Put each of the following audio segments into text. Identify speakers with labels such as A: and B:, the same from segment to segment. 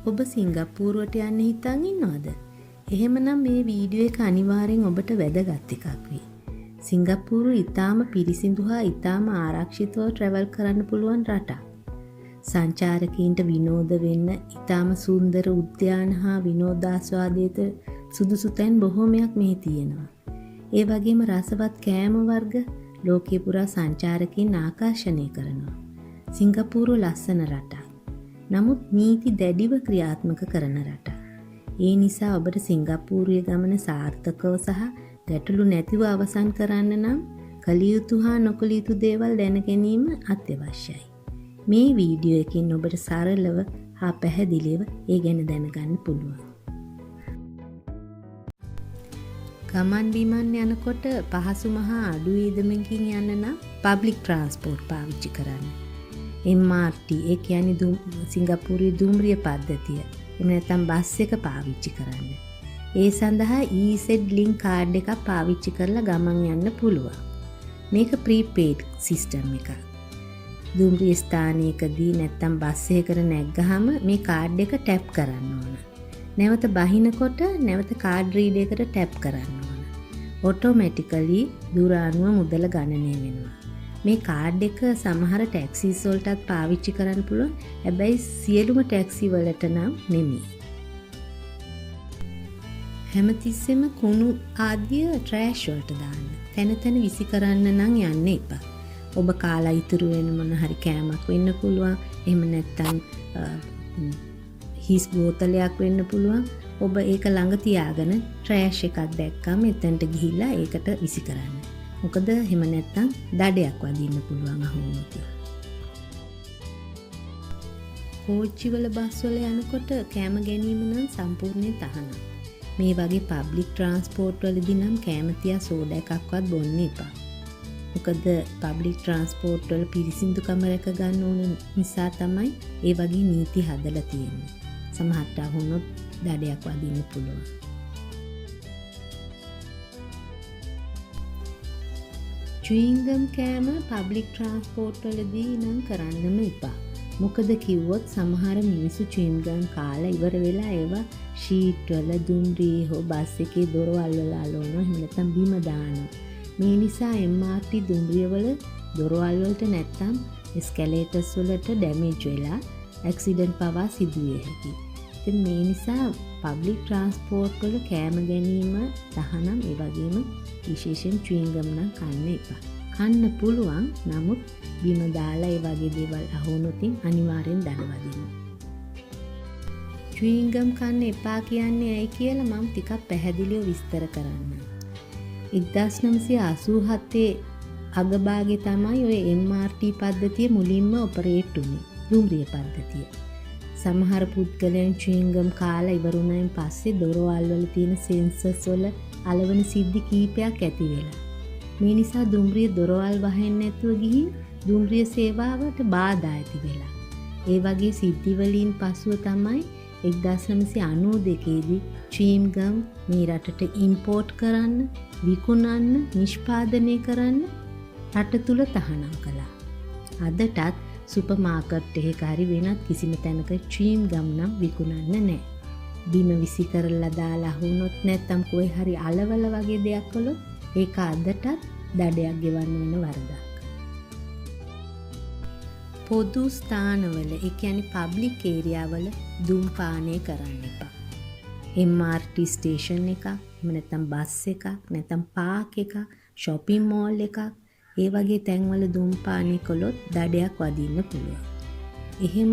A: ඔබ සිංගප්පූරුවට යන්න හිතන් ඉන්නවද? එහෙමනම් මේ වීඩියෝ එක අනිවාර්යෙන් ඔබට වැදගත් එකක් වෙයි. සිංගප්පූරු ඉතාම පිරිසිදු හා ඉතාම ආරක්ෂිතව ට්‍රැවල් කරන්න පුළුවන් රටක්. සංචාරකීන්ට විනෝද වෙන්න ඉතාම සුන්දර උද්‍යාන හා විනෝදාස්වාදයට සුදුසු තැන් බොහෝමයක් මෙහි තියෙනවා. ඒ වගේම රසවත් කෑම වර්ග ලෝකේ පුරා සංචාරකීන් ආකර්ෂණය කරනවා. සිංගප්පූරුව ලස්සන රටක්. නමුත් නීති දැඩිව ක්‍රියාත්මක කරන රටක්. ඒ නිසා ඔබට සිංගප්පූරුවේ ගමන සාර්ථකව සහ ගැටලු නැතිව අවසන් කරන්න නම් කළ යුතු හා නොකළ යුතු දේවල් දැන ගැනීම අත්‍යවශ්‍යයි. මේ වීඩියෝ එකෙන් ඔබට සරලව හා පැහැදිලිව ඒ ගැන දැනගන්න පුළුවන්. ගමන් බිමන් යනකොට පහසුම හා අඩු වියදමකින් යන්න නම් පබ්ලික් ට්‍රාන්ස්පෝර්ට් පාවිච්චි කරන්න. MRT ඒ කියන්නේ සිංගප්පූරුවේ දුම්රිය පද්ධතිය. එහෙම නැත්නම් බස් එක පාවිච්චි කරන්න. ඒ සඳහා EZ-Link කාඩ් එකක් පාවිච්චි කරලා ගමන් යන්න පුළුවන්. මේක ප්‍රීපේඩ් සිස්ටම් එකක්. දුම්රිය ස්ථානයකදී නැත්නම් බස් එකකට නැග්ගහම මේ කාඩ් එක ටැප් කරන්න ඕන. නැවත බහිනකොට නැවත කාඩ් රීඩර් එකට ටැප් කරන්න ඕන. ඔටෝමැටිකලි දුර අනුව මුදල ගණනය වෙනවා. මේ කාඩ් එක සමහර ටැක්සිස් වලටත් පාවිච්චි කරන්න පුළුවන්. හැබැයි සියලුම ටැක්සි වලට නම් නෙමෙයි. හැමතිස්සෙම කුණු ආදිය ට්‍රෑෂ් වලට දාන්න. තැන තැන විසි කරන්න නම් යන්න එපා. ඔබ කාලා ඉතුරු වෙන මොන හරි කෑමක් වෙන්න පුළුවන්. එහෙම නැත්නම් හිස් බෝතලයක් වෙන්න පුළුවන්. ඔබ ඒක ළඟ තියාගෙන ට්‍රෑෂ් එකක් දැක්කම එතනට ගිහිල්ලා ඒකට විසි කරන්න. මොකද එහෙම නැත්නම් දඩයක් වදින්න පුළුවන් අහුනොත්. කෝච්චි වල බස් වල යනකොට කෑම ගැනීම නම් සම්පූර්ණයෙන් තහනම්. මේ වගේ පබ්ලික් ට්‍රාන්ස්පෝර්ට් වලදී නම් කෑම තියා සෝඩා එකක්වත් බොන්න එපා. මොකද පබ්ලික් ට්‍රාන්ස්පෝර්ට් වල පිරිසිදුකම රැක ගන්න ඕන නිසා තමයි ඒ වගේ නීති හදලා තියෙන්නේ. සමහරට අහුනොත් දඩයක් වදින්න පුළුවන්. චුයින්ගම් කෑම පබ්ලික් ට්‍රාන්ස්පෝර්ට් වලදී නම් කරන්නම එපා. මොකද කිව්වොත් සමහර මිනිස්සු චුයින්ගම් කාලා ඉවර වෙලා ඒවා ෂීට් වල දුම්රියේ හෝ බස් එකේ දොරවල් වල අලවනවා. එහෙම නැත්නම් බිම දානවා. මේ නිසා MRT දුම්රිය වල දොරවල් වලට නැත්නම් එස්කලේටර්ස් වලට ඩැමේජ් වෙලා ඇක්සිඩන්ට් පවා සිදු වෙ හැකියි. ඉතින් මේ නිසා පබ්ලික් ට්‍රාන්ස්පෝර්ට් වල කෑම ගැනීම තහනම් ඒ වගේම විශේෂයෙන් චුයින්ගම් නම් කන්න එපා. කන්න පුළුවන් නමුත් බිම දාලා ඒ වගේ දේවල් අහුනොත් අනිවාර්යෙන් දඩ වදිනවා. චුයින්ගම් කන්න එපා කියන්නේ ඇයි කියලා මම ටිකක් පැහැදිලිව විස්තර කරන්නම්. 1987 අගභාගේ තමයි ඔය MRT පද්ධතිය මුලින්ම ඔපරේට් වුනේ. දුම්රිය පද්ධතිය. සමහර පුද්ගලයන් චුයින්ගම් කාලා ඉවරුණායින් පස්සේ දොරවල් වල තියෙන සෙන්සර්ස් වල අලවන සිද්ධි කීපයක් ඇති වෙලා. මේ නිසා දුම්රිය දොරවල් වහින්න නැතුව ගිහින් දුම්රිය සේවාවට බාධා ඇති වෙලා. ඒ වගේ සිද්ධි වලින් පසුව තමයි 1992 දී චුයින්ගම් මේ රටට ඉම්පෝට් කරන්න, විකුණන්න, නිෂ්පාදනය කරන්න රට තුල තහනම් කළා. අදටත් සුපර් මාකට් එකක හරි වෙනත් කිසිම තැනක චුයින්ගම් නම් විකුණන්න නැහැ. බිම විසි කරලා දාලා වුණොත් නැත්නම් කොයි හරි අලවල වගේ දෙයක් කළොත් ඒක අදටත් දඩයක් ගෙවන්න වෙන වරදක්. පොදු ස්ථානවල ඒ කියන්නේ පබ්ලික් ඒරියා වල ධූම්පානය කරන්න එපා. MRT ස්ටේෂන් එකක්, එහෙම නැත්නම් බස් එකක්, නැත්නම් පාක් එකක්, shopping mall එකක්, ඒ වගේ තැන්වල ධූම්පානය කළොත් දඩයක් වදින්න පුළුවන්. එහෙම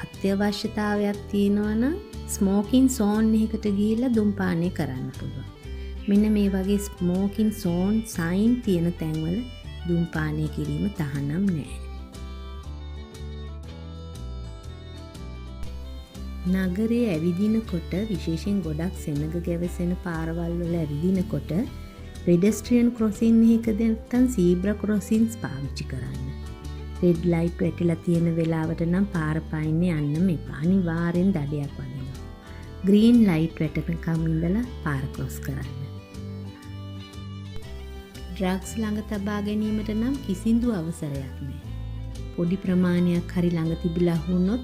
A: අත්‍යවශ්‍යතාවයක් තියෙනවා නම් ස්මෝකින් සෝන් එකකට ගිහිල්ලා ධූම්පානය කරන්න පුළුවන්. මෙන්න මේ වගේ ස්මෝකින් සෝන් සයින් තියෙන තැන්වල ධූම්පානය කිරීම තහනම් නැහැ. නගරයේ ඇවිදිනකොට විශේෂයෙන් ගොඩක් සෙනග ගැවසෙන පාරවල් වල ඇවිදිනකොට pedestrian crossing එකක නැත්නම් zebra crossings පාවිච්චි කරන්න. red light වැටිලා තියෙන වෙලාවට නම් පාර පයින්න යන්න මෙපා. අනිවාර්යෙන් දඩයක් වදිනවා. green light වැටෙනකම් ඉඳලා පාර cross කරන්න. drugs ළඟ තබා ගැනීමට නම් කිසිදු අවසරයක් නැහැ. පොඩි ප්‍රමාණයක් හරි ළඟ තිබිලා වුණොත්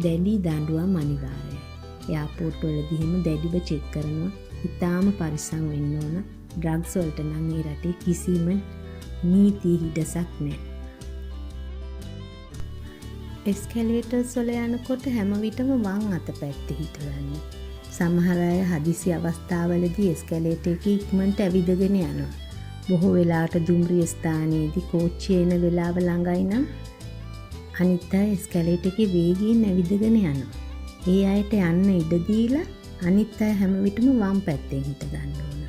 A: දැඩි දඬුවම් අනිවාර්යයි. එයාපෝට් වලදී එහෙම දැඩිව චෙක් කරනවා. ඉතාලම පරිස්සම් වෙන්න ඕන. ඩ්‍රග්ස් වලට නම් ඒ රටේ කිසිම නීති හිඩසක් නැහැ. එස්කැලේටර්ස් වල යනකොට හැම විටම වම් අත පැත්තේ හිටගන්න. සමහර අය හදිසි අවස්ථාවලදී එස්කැලේටර් එකේ ඉක්මනට ඇවිදගෙන යනවා. බොහෝ වෙලාවට දුම්රිය ස්ථානයේදී කෝච්චිය එන වෙලාව ළඟයි නම් අනිත් අය එස්කැලේටර් එකේ වේගයෙන් ඇවිදගෙන යනවා. ඒ අයට යන්න ඉඩ දීලා අනිත් අය හැම විටම වම් පැත්තෙන් හිට ගන්න ඕන.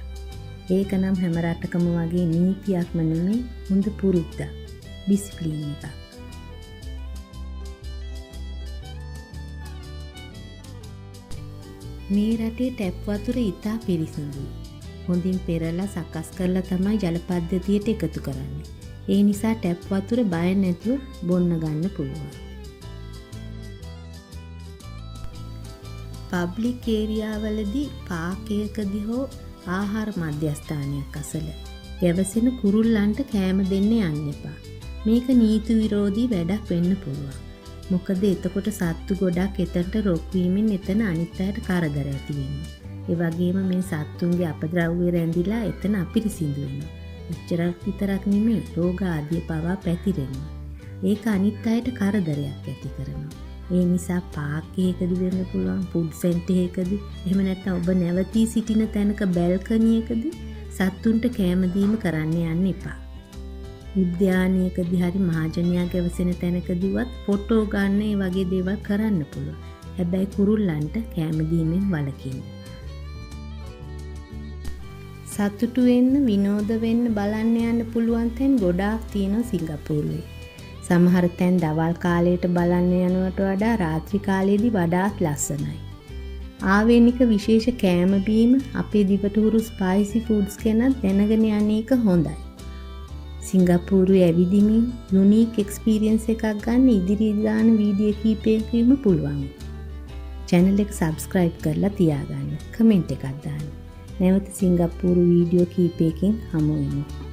A: ඒක නම් හැම රටකම වගේ නීතියක්ම නෙමෙයි, හොඳ පුරුද්දක්. ඩිසිප්ලින් එකක්. මේ රටේ ටැප් වතුර ඉතා පිරිසිදුයි. හොඳින් පෙරලා සකස් කරලා තමයි ජල පද්ධතියට එකතු කරන්නේ. ඒ නිසා ටැප් වතුර බය නැතුව බොන්න ගන්න පුළුවන්. පබ්ලික් ඒරියාවලදී පාකයකදී හෝ ආහාර මධ්‍යස්ථානයක් අසල ගැවසෙන කුරුල්ලන්ට කෑම දෙන්න යන්න එපා. මේක නීති විරෝධී වැඩක් වෙන්න පුළුවන්. මොකද එතකොට සත්තු ගොඩක් එතනට රොක් වීමෙන් එතන අනිත් අයට කරදර ඇති වෙනවා. ඒ වගේම මේ සත්තුන්ගේ අපද්‍රව්‍ය රැඳිලා එතන අපිරිසිදු වෙනවා. එච්චරක් විතරක් නෙමෙයි රෝග ආදිය පවා පැතිරෙනවා. ඒක අනිත් අයට කරදරයක් ඇති කරනවා. ඒ නිසා පාර්කයකදී වෙන්න පුළුවන්, ෆුඩ් සෙන්ටර් එකකදී, එහෙම නැත්නම් ඔබ නැවතී සිටින තැනක බැල්කනියකදී සත්තුන්ට කෑම දීම කරන්න යන්න එපා. උද්‍යානයකදී හරි මහජනයා ගැවසෙන තැනකදීවත් ෆොටෝ ගන්න ඒ වගේ දේවල් කරන්න පුළුවන්. හැබැයි කුරුල්ලන්ට කෑම දීමෙන් වළකින්න. සතුටු වෙන්න, විනෝද වෙන්න බලන්න යන්න පුළුවන් තැන් ගොඩාක් තියෙනවා සිංගප්පූරුවේ. සමහර තැන් දවල් කාලයට බලන්න යනවට වඩා රාත්‍රී කාලයේදී වඩාත් ලස්සනයි. ආවේනික විශේෂ කෑම බීම අපේ දිවට හුරු ස්පයිසි ෆුඩ්ස් ගැන දැනගෙන යන එක හොඳයි. සිංගප්පූරුවේ ඇවිදිමින් යුනික් එක්ස්පීරියන්ස් එකක් ගන්න ඉදිරියට දාන වීඩියෝ කීපයකින්ම පුළුවන්. channel එක subscribe කරලා තියාගන්න. කමෙන්ට් එකක් දාන්න. නැවත සිංගප්පූරු වීඩියෝ කීපයකින් හමු වෙමු.